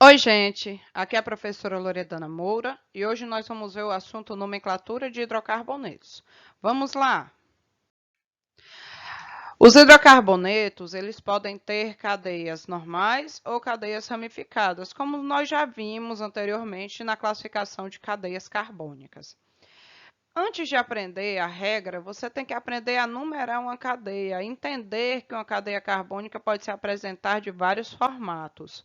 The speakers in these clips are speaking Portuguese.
Oi, gente! Aqui é a professora Loredana Moura e hoje nós vamos ver o assunto nomenclatura de hidrocarbonetos. Vamos lá! Os hidrocarbonetos, eles podem ter cadeias normais ou cadeias ramificadas, como nós já vimos anteriormente na classificação de cadeias carbônicas. Antes de aprender a regra, você tem que aprender a numerar uma cadeia, entender que uma cadeia carbônica pode se apresentar de vários formatos.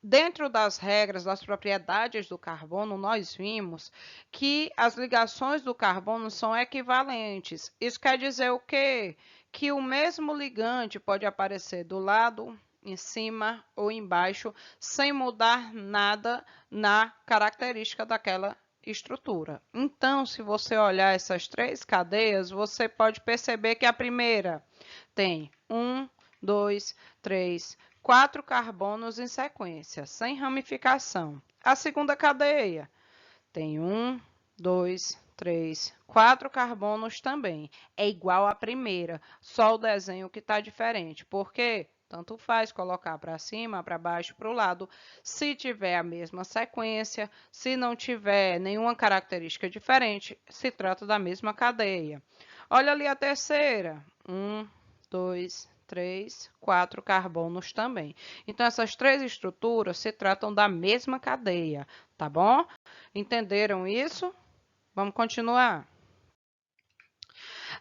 Dentro das regras, das propriedades do carbono, nós vimos que as ligações do carbono são equivalentes. Isso quer dizer o quê? Que o mesmo ligante pode aparecer do lado, em cima ou embaixo, sem mudar nada na característica daquela estrutura. Então, se você olhar essas três cadeias, você pode perceber que a primeira tem 1, 2, 3, 4 carbonos em sequência, sem ramificação. A segunda cadeia tem 1, 2, 3, 4 carbonos também. É igual à primeira, só o desenho que está diferente. Por quê? Tanto faz colocar para cima, para baixo, para o lado. Se tiver a mesma sequência, se não tiver nenhuma característica diferente, se trata da mesma cadeia. Olha ali a terceira. 1, 2, 3, 4 carbonos também. Então, essas três estruturas se tratam da mesma cadeia, tá bom? Entenderam isso? Vamos continuar.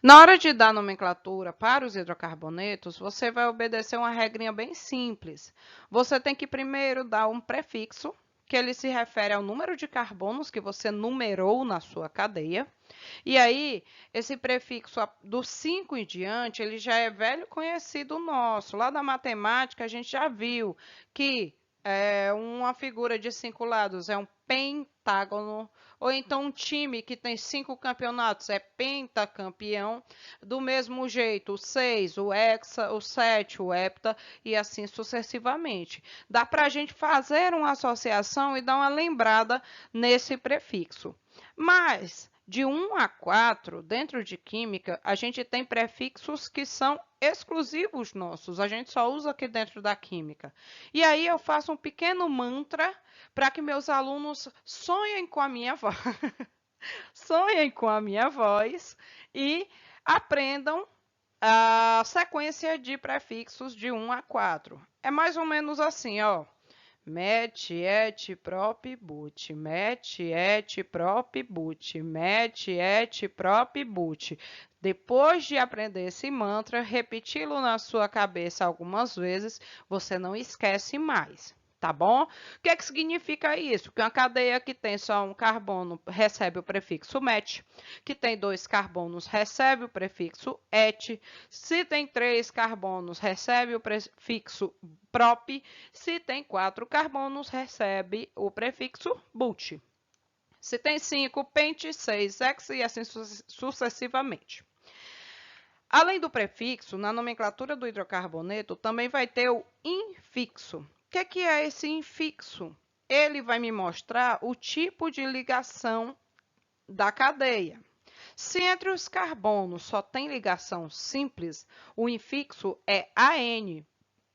Na hora de dar nomenclatura para os hidrocarbonetos, você vai obedecer uma regrinha bem simples. Você tem que primeiro dar um prefixo, que ele se refere ao número de carbonos que você numerou na sua cadeia. E aí, esse prefixo do 5 em diante, ele já é velho conhecido nosso. Lá da matemática, a gente já viu que uma figura de 5 lados é um pentágono, ou então um time que tem 5 campeonatos é pentacampeão. Do mesmo jeito, o 6, o hexa, o 7, o hepta, e assim sucessivamente. Dá para a gente fazer uma associação e dar uma lembrada nesse prefixo. Mas de 1 a 4, dentro de química, a gente tem prefixos que são exclusivos nossos, a gente só usa aqui dentro da química. E aí eu faço um pequeno mantra para que meus alunos sonhem com a minha voz, sonhem com a minha voz e aprendam a sequência de prefixos de 1 a 4. É mais ou menos assim, ó. Met, et, prop, but. Met, et, prop, but. Met, et, prop, but. Depois de aprender esse mantra, repeti-lo na sua cabeça algumas vezes, você não esquece mais. Tá bom? O que é que significa isso? Que uma cadeia que tem só um carbono recebe o prefixo met, que tem 2 carbonos recebe o prefixo et, se tem 3 carbonos recebe o prefixo prop, se tem 4 carbonos recebe o prefixo but. Se tem 5, pente, 6, hex e assim sucessivamente. Além do prefixo, na nomenclatura do hidrocarboneto também vai ter o infixo. O que é esse infixo? Ele vai me mostrar o tipo de ligação da cadeia. Se entre os carbonos só tem ligação simples, o infixo é AN,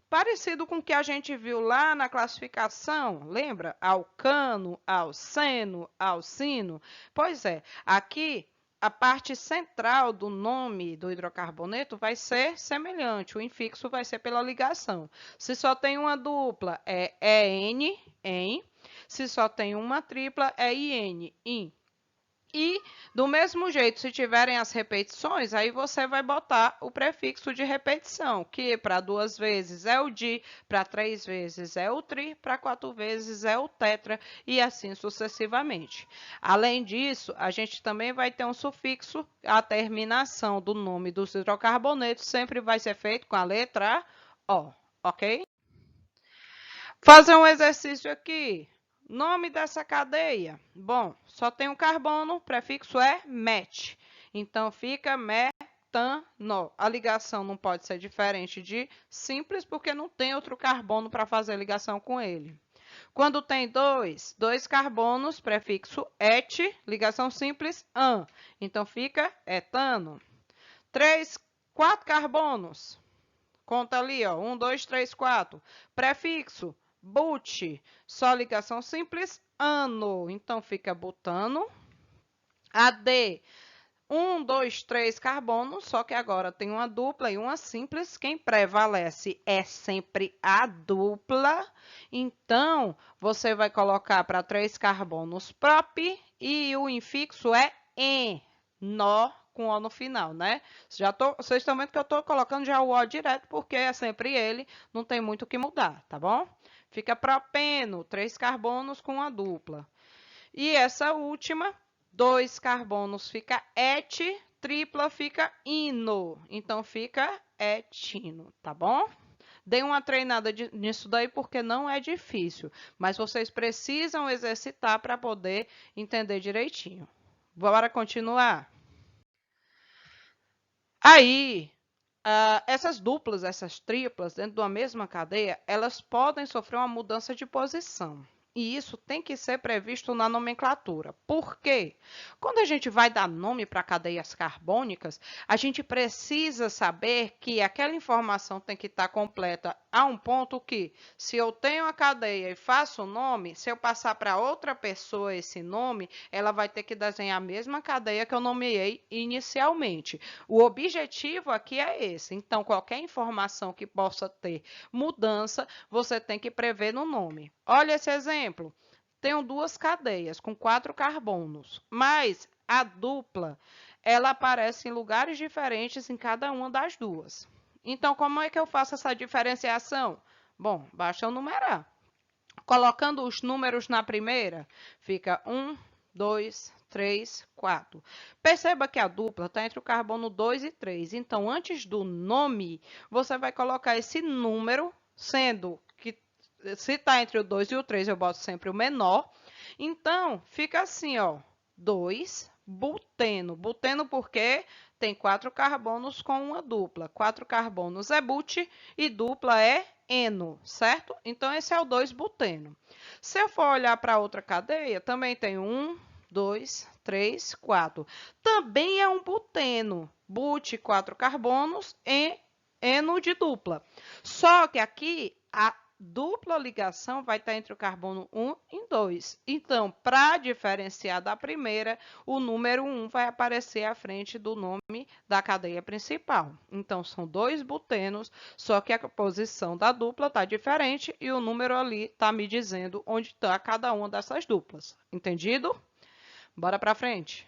parecido com o que a gente viu lá na classificação, lembra? Alcano, alceno, alcino. Pois é, aqui a parte central do nome do hidrocarboneto vai ser semelhante, o infixo vai ser pela ligação. Se só tem uma dupla, é EN, EN. Se só tem uma tripla, é IN, IN. E, do mesmo jeito, se tiverem as repetições, aí você vai botar o prefixo de repetição, que para 2 vezes é o di, para 3 vezes é o tri, para 4 vezes é o tetra, e assim sucessivamente. Além disso, a gente também vai ter um sufixo, a terminação do nome dos hidrocarbonetos sempre vai ser feito com a letra O, ok? Fazer um exercício aqui. Nome dessa cadeia? Bom, só tem um carbono, o prefixo é met. Então, fica metano. A ligação não pode ser diferente de simples, porque não tem outro carbono para fazer ligação com ele. Quando tem dois carbonos, prefixo et, ligação simples, an. Então, fica etano. 4 carbonos. Conta ali, ó. 1, 2, 3, 4. Prefixo But, só ligação simples, ano. Então, fica butano. AD, 1, 2, 3 carbonos, só que agora tem uma dupla e uma simples. Quem prevalece é sempre a dupla. Então, você vai colocar para 3 carbonos prop e o infixo é en, nó com O no final, né? Vocês estão vendo que eu estou colocando já o O direto, porque é sempre ele, não tem muito o que mudar, tá bom? Fica propeno, 3 carbonos com a dupla. E essa última, 2 carbonos fica et, tripla fica ino. Então, fica etino, tá bom? Dei uma treinada nisso daí porque não é difícil, mas vocês precisam exercitar para poder entender direitinho. Bora continuar? Aí, essas duplas, essas triplas, dentro de uma mesma cadeia, elas podem sofrer uma mudança de posição. E isso tem que ser previsto na nomenclatura. Por quê? Quando a gente vai dar nome para cadeias carbônicas, a gente precisa saber que aquela informação tem que estar completa a um ponto que, se eu tenho a cadeia e faço o nome, se eu passar para outra pessoa esse nome, ela vai ter que desenhar a mesma cadeia que eu nomeei inicialmente. O objetivo aqui é esse. Então, qualquer informação que possa ter mudança, você tem que prever no nome. Olha esse exemplo. Tenho 2 cadeias com 4 carbonos, mas a dupla, ela aparece em lugares diferentes em cada uma das duas. Então, como é que eu faço essa diferenciação? Bom, basta eu numerar. Colocando os números na primeira, fica 1, 2, 3, 4. Perceba que a dupla está entre o carbono 2 e 3. Então, antes do nome, você vai colocar esse número, sendo que se está entre o 2 e o 3, eu boto sempre o menor. Então, fica assim, ó, 2 buteno. Buteno porque tem 4 carbonos com uma dupla. 4 carbonos é but e dupla é eno, certo? Então, esse é o 2-buteno. Se eu for olhar para outra cadeia, também tem 1, 2, 3, 4. Também é um buteno. But, 4 carbonos, e eno de dupla. Só que aqui a dupla ligação vai estar entre o carbono 1 e 2. Então, para diferenciar da primeira, o número 1 vai aparecer à frente do nome da cadeia principal. Então, são 2 butenos, só que a posição da dupla está diferente e o número ali está me dizendo onde está cada uma dessas duplas. Entendido? Bora para frente.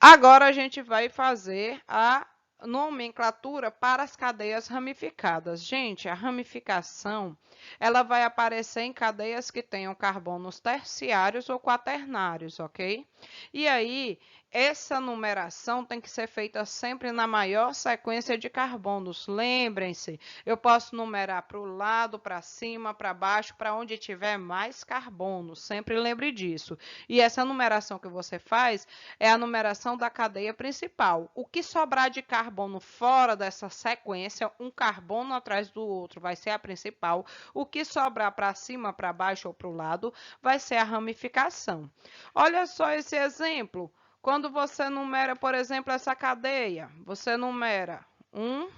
Agora, a gente vai fazer a nomenclatura para as cadeias ramificadas. Gente, a ramificação, ela vai aparecer em cadeias que tenham carbonos terciários ou quaternários, ok? E aí, essa numeração tem que ser feita sempre na maior sequência de carbonos. Lembrem-se, eu posso numerar para o lado, para cima, para baixo, para onde tiver mais carbonos. Sempre lembre disso. E essa numeração que você faz é a numeração da cadeia principal. O que sobrar de carbono fora dessa sequência, um carbono atrás do outro, vai ser a principal. O que sobrar para cima, para baixo ou para o lado, vai ser a ramificação. Olha só esse exemplo. Quando você numera, por exemplo, essa cadeia, você numera 1,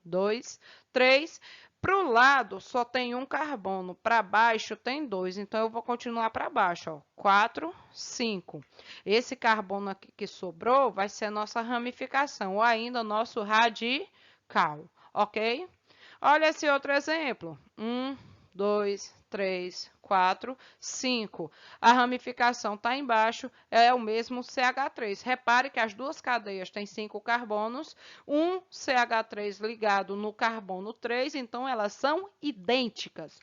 2, 3. Para o lado, só tem um carbono. Para baixo, tem 2. Então, eu vou continuar para baixo. Ó. 4, 5. Esse carbono aqui que sobrou vai ser a nossa ramificação, ou ainda nosso radical. Ok? Olha esse outro exemplo. 1, 2, 3, 4, 5. A ramificação está embaixo, é o mesmo CH3. Repare que as duas cadeias têm 5 carbonos, um CH3 ligado no carbono 3, então elas são idênticas.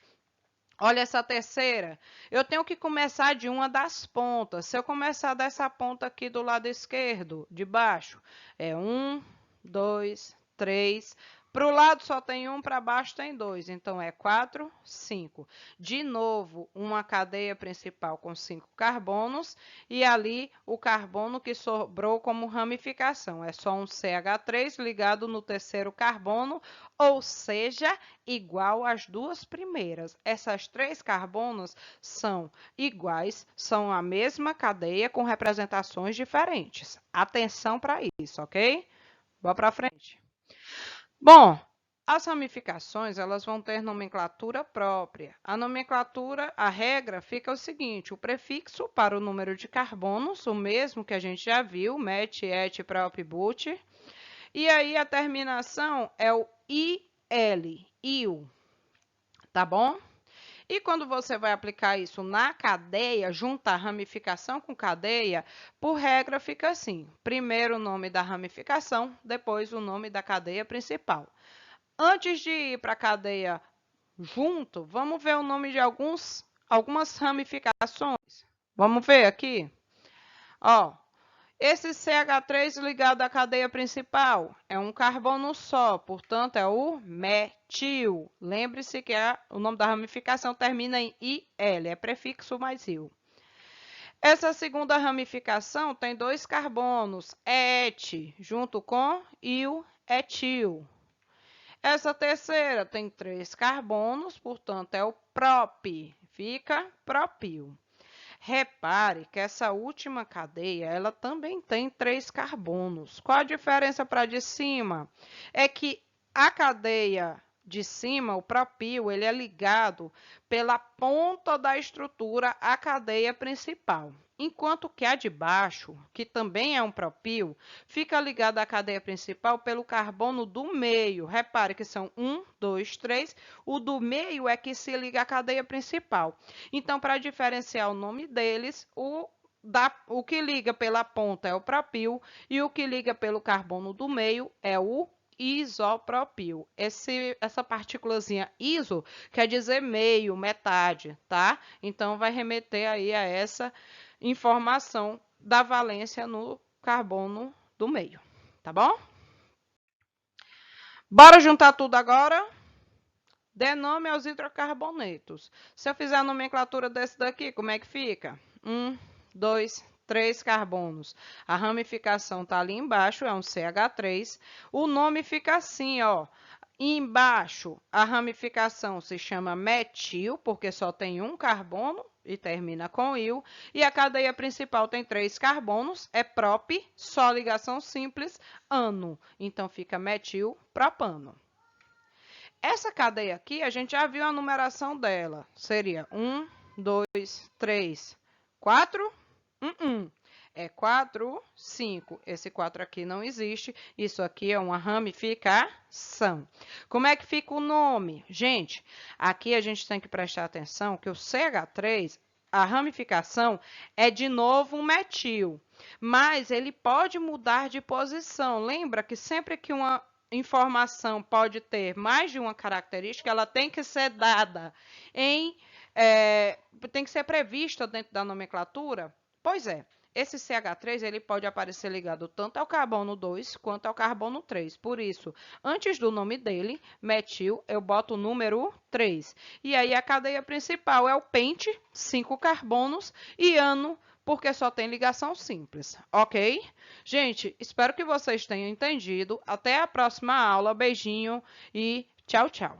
Olha essa terceira. Eu tenho que começar de uma das pontas. Se eu começar dessa ponta aqui do lado esquerdo, de baixo, é 1, 2, 3. Para o lado só tem 1, para baixo tem 2. Então, é 4, 5. De novo, uma cadeia principal com 5 carbonos. E ali, o carbono que sobrou como ramificação. É só um CH3 ligado no terceiro carbono, ou seja, igual às duas primeiras. Essas 3 carbonos são iguais, são a mesma cadeia com representações diferentes. Atenção para isso, ok? Vou para frente. Bom, As ramificações, elas vão ter nomenclatura própria. A nomenclatura, a regra fica o seguinte, o prefixo para o número de carbonos, o mesmo que a gente já viu, met, et, prop, but. E aí a terminação é o IL, IL, tá bom? E quando você vai aplicar isso na cadeia, juntar ramificação com cadeia, por regra fica assim: primeiro o nome da ramificação, depois o nome da cadeia principal. Antes de ir para a cadeia junto, vamos ver o nome de algumas ramificações. Vamos ver aqui? Ó, esse CH3 ligado à cadeia principal é um carbono só, portanto, é o metil. Lembre-se que o nome da ramificação termina em IL, é prefixo mais il. Essa segunda ramificação tem 2 carbonos, et, junto com il, etil. Essa terceira tem 3 carbonos, portanto, é o prop, fica propil. Repare que essa última cadeia, ela também tem 3 carbonos. Qual a diferença para a de cima? É que a cadeia de cima, o propil, ele é ligado pela ponta da estrutura à cadeia principal. Enquanto que a de baixo, que também é um propil, fica ligada à cadeia principal pelo carbono do meio. Repare que são 1, 2, 3. O do meio é que se liga à cadeia principal. Então, para diferenciar o nome deles, o que liga pela ponta é o propil e o que liga pelo carbono do meio é o isopropil. Essa partículazinha iso quer dizer meio, metade, tá? Então, vai remeter aí a essa informação da valência no carbono do meio, tá bom? Bora juntar tudo agora? Dê nome aos hidrocarbonetos. Se eu fizer a nomenclatura desse daqui, como é que fica? 1, 2, 3 carbonos. A ramificação está ali embaixo, é um CH3. O nome fica assim, ó. Embaixo, a ramificação se chama metil, porque só tem um carbono e termina com il. E a cadeia principal tem 3 carbonos, é prop, só ligação simples, ano. Então, fica metilpropano. Essa cadeia aqui, a gente já viu a numeração dela. Seria 1, 2, 3, 4. É 4, 5. Esse 4 aqui não existe. Isso aqui é uma ramificação. Como é que fica o nome? Gente, aqui a gente tem que prestar atenção que o CH3, a ramificação, é de novo um metil. Mas ele pode mudar de posição. Lembra que sempre que uma informação pode ter mais de uma característica, ela tem que ser dada tem que ser prevista dentro da nomenclatura? Pois é, esse CH3 ele pode aparecer ligado tanto ao carbono 2 quanto ao carbono 3. Por isso, antes do nome dele, metil, eu boto o número 3. E aí a cadeia principal é o pente, 5 carbonos, e ano, porque só tem ligação simples, ok? Gente, espero que vocês tenham entendido. Até a próxima aula. Beijinho e tchau, tchau.